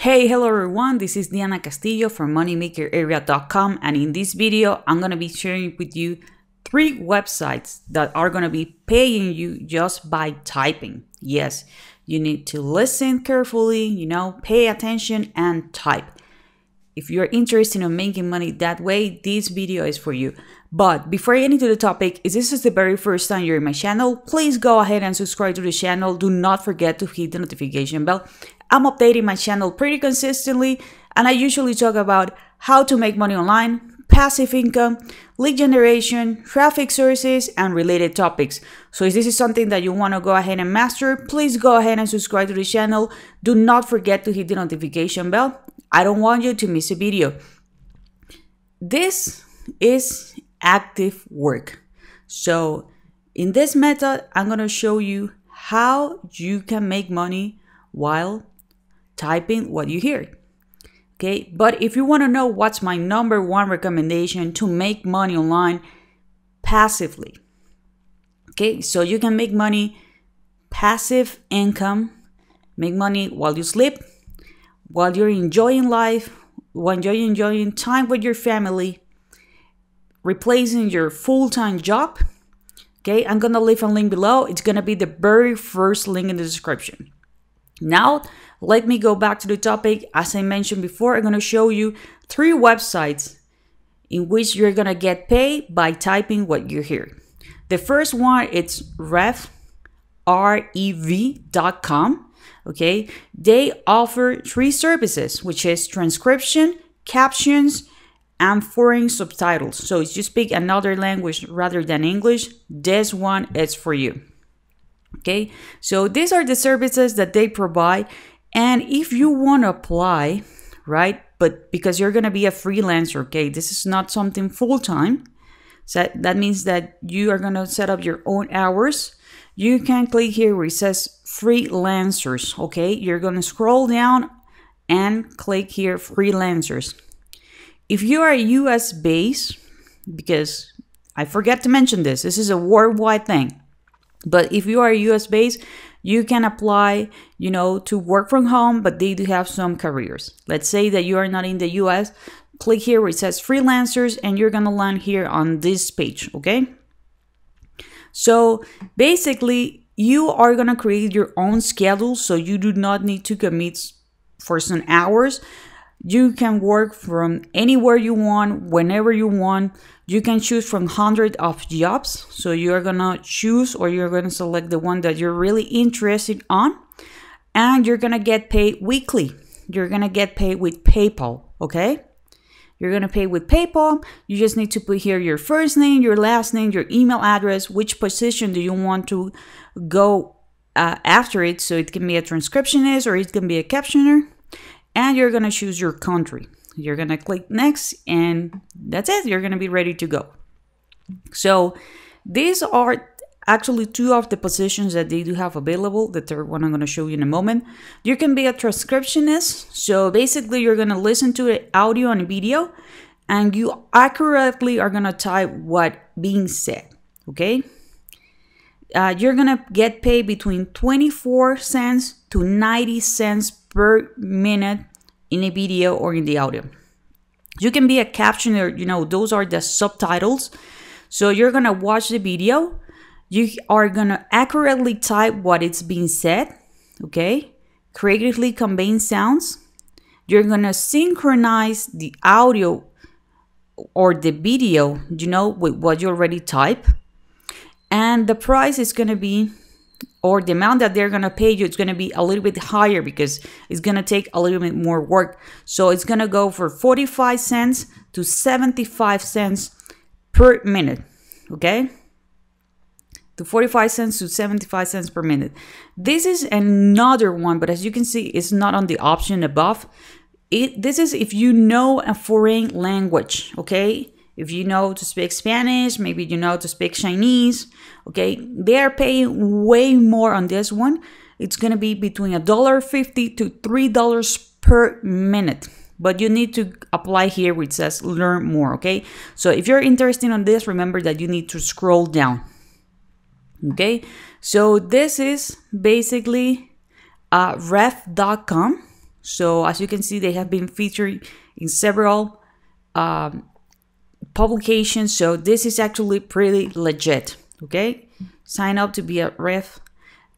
Hey, hello everyone, this is Diana Castillo from moneymakerarea.com, and in this video, I'm going to be sharing with you 3 websites that are going to be paying you just by typing. Yes, you need to listen carefully, pay attention and type. If you're interested in making money that way, this video is for you. But before I get into the topic, if this is the very first time you're in my channel, please go ahead and subscribe to the channel. Do not forget to hit the notification bell. I'm updating my channel pretty consistently, and I usually talk about how to make money online, passive income, lead generation, traffic sources, and related topics. So if this is something that you want to go ahead and master, please go ahead and subscribe to the channel. Do not forget to hit the notification bell. I don't want you to miss a video. This is active work. So in this method, I'm going to show you how you can make money while typing what you hear. Okay, but if you want to know what's my #1 recommendation to make money online passively, okay, so you can make money, passive income, make money while you sleep, while you're enjoying life, while you're enjoying time with your family, replacing your full-time job. Okay, I'm gonna leave a link below. It's gonna be the very first link in the description. Now, let me go back to the topic. As I mentioned before, I'm gonna show you 3 websites in which you're gonna get paid by typing what you hear. The first one, it's rev.com. Okay, they offer 3 services, which is transcription, captions, and foreign subtitles. So if you speak another language rather than English, this one is for you. Okay, so these are the services that they provide. And if you want to apply, right, but because you're going to be a freelancer, okay, this is not something full-time. So that means that you are going to set up your own hours. You can click here where it says freelancers. Okay, you're going to scroll down and click here freelancers. If you are US based, because I forget to mention this is a worldwide thing. But if you are US based, you can apply, to work from home, but they do have some careers. Let's say that you are not in the US, click here where it says freelancers, and you're going to land here on this page, okay? So basically, you are going to create your own schedule, so you do not need to commit for some hours. You can work from anywhere you want, whenever you want. You can choose from hundreds of jobs. So you're going to choose, or you're going to select the one that you're really interested on. And you're going to get paid weekly. You're going to get paid with PayPal, okay? You're going to pay with PayPal. You just need to put here your first name, your last name, your email address, which position do you want to go after it. So it can be a transcriptionist or it can be a captioner. And you're going to choose your country. You're going to click next, and that's it. You're going to be ready to go. So these are actually 2 of the positions that they do have available. The third one I'm going to show you in a moment. You can be a transcriptionist. So basically, you're going to listen to the audio and video, and you accurately are going to type what being said. Okay. You're going to get paid between 24 cents to 90 cents per minute in a video or in the audio. You can be a captioner, those are the subtitles. So you're going to watch the video. You are going to accurately type what is being said, okay? Creatively conveying sounds. You're going to synchronize the audio or the video, with what you already type. And the price is going to be, or the amount that they're going to pay you, it's going to be a little bit higher because it's going to take a little bit more work. So it's going to go for 45 cents to 75 cents per minute, okay? To 45 cents to 75 cents per minute. This is another one, but as you can see, it's not on the option above. This is if you know a foreign language, okay? If you know to speak Spanish, maybe you know to speak Chinese, okay? They are paying way more on this one. It's going to be between $1.50 to $3 per minute. But you need to apply here where it says learn more, okay? So if you're interested in this, remember that you need to scroll down, okay? So this is basically ref.com. So as you can see, they have been featured in several publications. So this is actually pretty legit. Okay, sign up to be a ref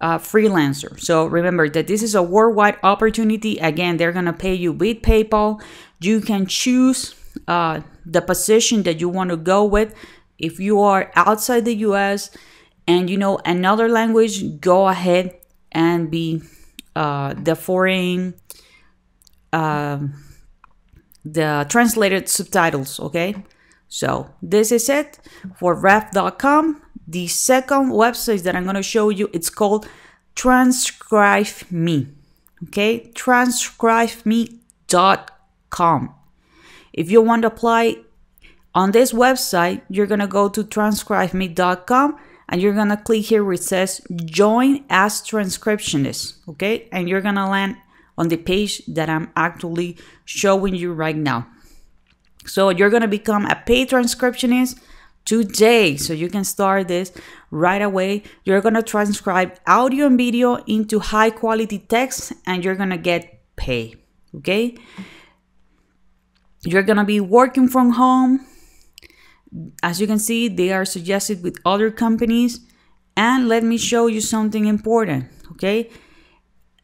freelancer. So remember that this is a worldwide opportunity. Again, they're gonna pay you with PayPal. You can choose the position that you want to go with. If you are outside the US and you know another language, go ahead and be the foreign the translated subtitles. Okay, so this is it for ref.com. The second website that I'm going to show you, it's called Transcribe Me. Okay, transcribeme.com. If you want to apply on this website, you're going to go to transcribeme.com and you're going to click here where it says join as transcriptionist. Okay, and you're going to land on the page that I'm actually showing you right now. So you're going to become a paid transcriptionist today, so you can start this right away. You're going to transcribe audio and video into high quality text and you're going to get paid. Okay, you're going to be working from home. As you can see, they are suggested with other companies. And let me show you something important. Okay,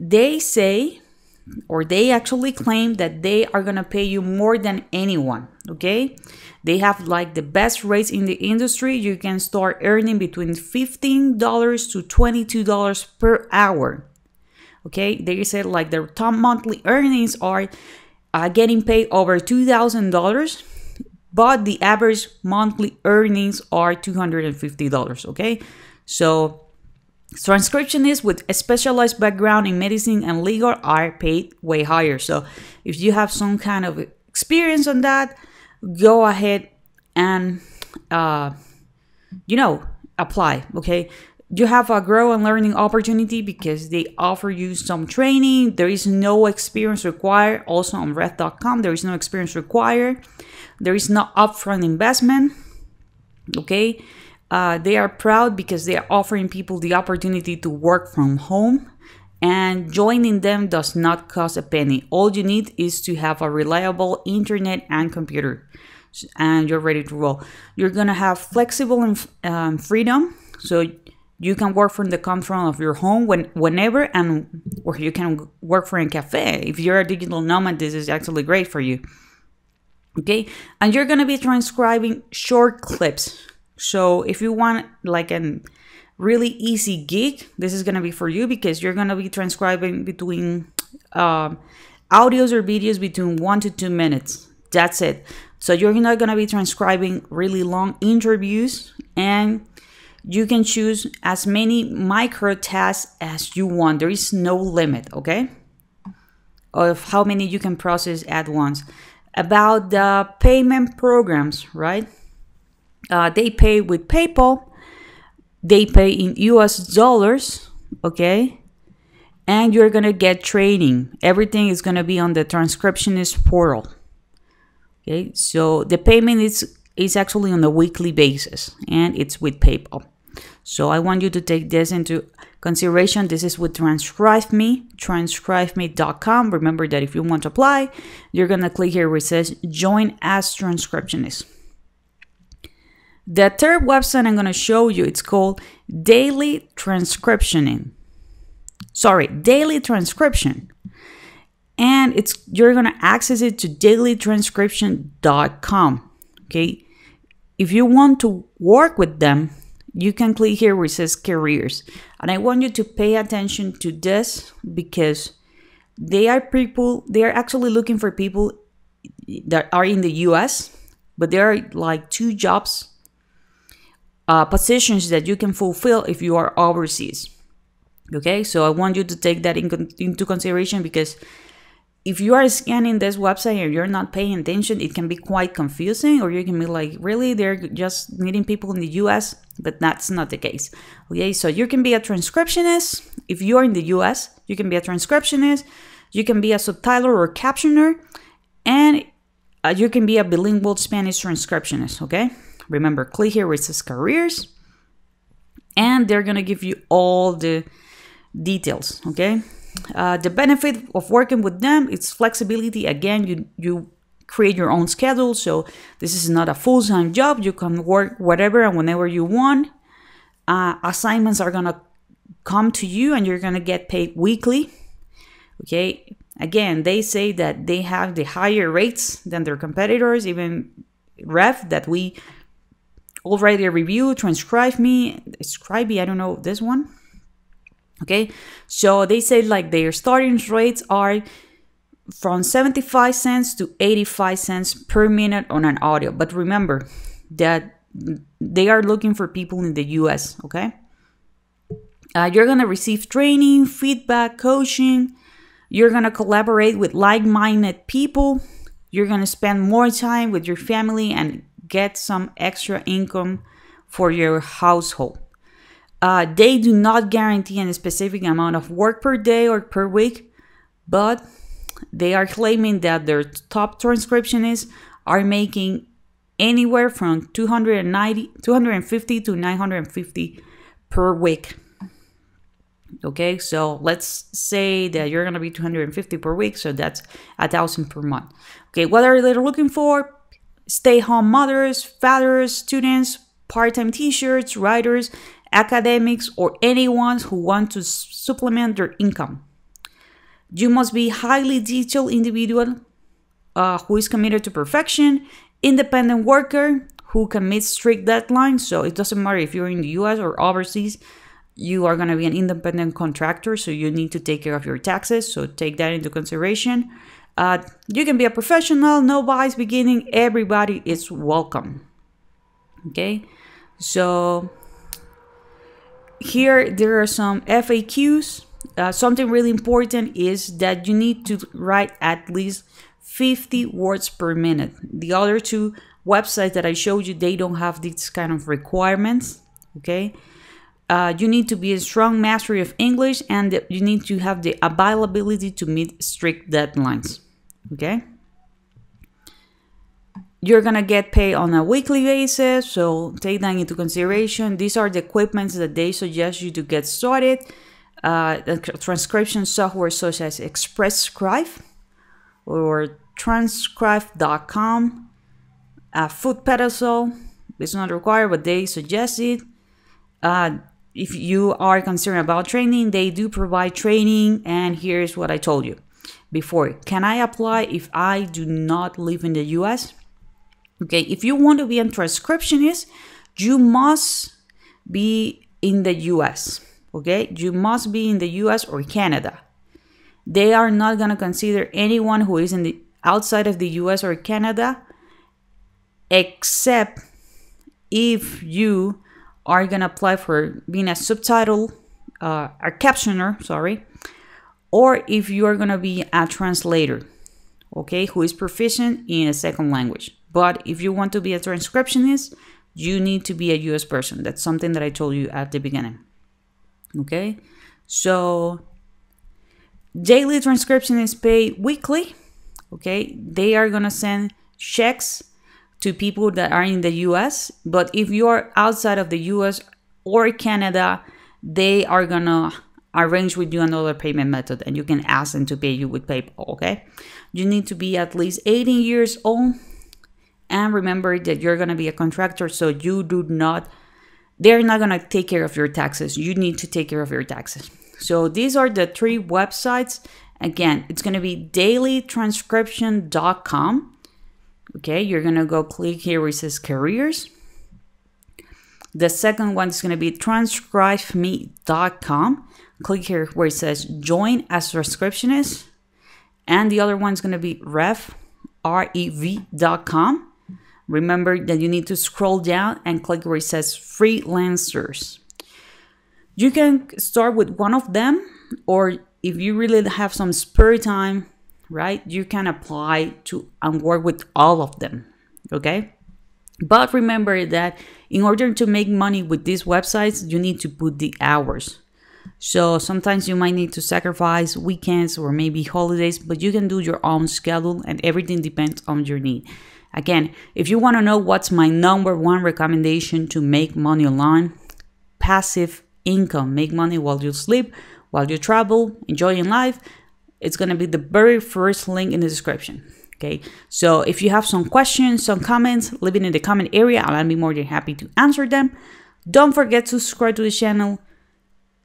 they say, or they actually claim that they are going to pay you more than anyone. Okay, they have like the best rates in the industry. You can start earning between $15 to $22 per hour. Okay, they said like their top monthly earnings are getting paid over $2,000, but the average monthly earnings are $250. Okay, so transcriptionists with a specialized background in medicine and legal are paid way higher. So if you have some kind of experience on that, go ahead and apply. Okay, you have a grow and learning opportunity because they offer you some training. There is no experience required. Also on ref.com, there is no experience required. There is no upfront investment. Okay, they are proud because they are offering people the opportunity to work from home, and joining them does not cost a penny. All you need is to have a reliable internet and computer, and you're ready to roll. You're gonna have flexible and freedom, so you can work from the comfort of your home whenever, or you can work from a cafe. If you're a digital nomad, this is actually great for you. Okay, and you're gonna be transcribing short clips. So if you want like a really easy gig, this is going to be for you, because you're going to be transcribing between audios or videos between 1 to 2 minutes. That's it. So you're not going to be transcribing really long interviews, and you can choose as many micro tasks as you want. There is no limit, okay, of how many you can process at once. About the payment programs, right? They pay with PayPal, they pay in US dollars, okay? And you're gonna get training. Everything is gonna be on the transcriptionist portal. Okay, so the payment is actually on a weekly basis, and it's with PayPal. So I want you to take this into consideration. This is with Transcribe Me, transcribeme.com. Remember that if you want to apply, you're gonna click here where it says join as transcriptionist. The third website I'm going to show you, it's called Daily Transcription. Daily Transcription. And you're going to access it to dailytranscription.com. Okay. If you want to work with them, you can click here where it says careers. And I want you to pay attention to this, because they are actually looking for people that are in the US, but there are like 2 jobs positions that you can fulfill if you are overseas. Okay, so I want you to take that into consideration, because if you are scanning this website and you're not paying attention, it can be quite confusing, or you can be like, really, they're just needing people in the US, but that's not the case. Okay, so you can be a transcriptionist. If you are in the US, you can be a transcriptionist, you can be a subtitler or captioner, and you can be a bilingual Spanish transcriptionist. Okay, remember, click here where it says careers, and they're gonna give you all the details. Okay, The benefit of working with them is flexibility. Again, you create your own schedule, so this is not a full-time job. You can work whatever and whenever you want. Assignments are gonna come to you and you're gonna get paid weekly. Okay, again, they say that they have the higher rates than their competitors, even Ref that we already reviewed, Transcribe Me, I don't know this one. Okay, so they say like their starting rates are from 75 cents to 85 cents per minute on an audio. But remember that they are looking for people in the US, okay? You're gonna receive training, feedback, coaching. You're gonna collaborate with like-minded people. You're gonna spend more time with your family and get some extra income for your household. They do not guarantee any specific amount of work per day or per week, but they are claiming that their top transcriptionists are making anywhere from $250 to $950 per week. Okay, so let's say that you're gonna be $250 per week, so that's $1,000 per month. Okay, what are they looking for? Stay-home mothers, fathers, students, part-time teachers, writers, academics, or anyone who wants to supplement their income. You must be highly detailed individual who is committed to perfection, independent worker who can meet strict deadlines. So it doesn't matter if you're in the US or overseas, you are going to be an independent contractor, so you need to take care of your taxes. So take that into consideration. You can be a professional, novice, beginning, everybody is welcome. Okay, so here there are some FAQs. Something really important is that you need to write at least 50 words per minute. The other two websites that I showed you, they don't have these kind of requirements, okay? You need to be a strong mastery of English, and you need to have the availability to meet strict deadlines, okay? You're gonna get paid on a weekly basis, so take that into consideration. These are the equipments that they suggest you to get started. The transcription software such as Express Scribe or Transcribe.com, Foot Pedestal is not required, but they suggest it. If you are concerned about training, they do provide training, and here's what I told you before. Can I apply if I do not live in the US? Okay, if you want to be a transcriptionist, you must be in the US. Okay, you must be in the US or Canada. They are not going to consider anyone who is in the outside of the US or Canada, except if you are going to apply for being a subtitle, a captioner, sorry, or if you are going to be a translator, okay, who is proficient in a second language. But if you want to be a transcriptionist, you need to be a US person. That's something that I told you at the beginning. Okay, so daily transcriptionists pay weekly. Okay, they are gonna send checks to people that are in the US, but if you are outside of the US or Canada, they are gonna arrange with you another payment method, and you can ask them to pay you with PayPal. Okay, you need to be at least 18 years old, and remember that you're gonna be a contractor, so you do not. They're not going to take care of your taxes. You need to take care of your taxes. So these are the three websites. Again, it's going to be dailytranscription.com. Okay, you're going to go click here where it says careers. The second one is going to be transcribeme.com. Click here where it says join as transcriptionist. And the other one is going to be rev.com. Remember that you need to scroll down and click where it says freelancers. You can start with one of them, or if you really have some spare time, right, you can apply to and work with all of them, okay? But remember that in order to make money with these websites, you need to put the hours. So sometimes you might need to sacrifice weekends or maybe holidays, but you can do your own schedule, and everything depends on your need. Again, if you want to know what's my #1 recommendation to make money online, passive income, make money while you sleep, while you travel, enjoying life, it's going to be the very first link in the description. Okay, so if you have some questions, some comments, leave it in the comment area and I'll be more than happy to answer them. Don't forget to subscribe to the channel.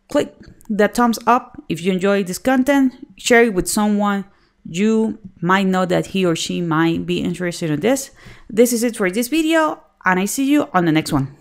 Click the thumbs up if you enjoy this content. Share it with someone you might know that he or she might be interested in this. This is it for this video, and I see you on the next one.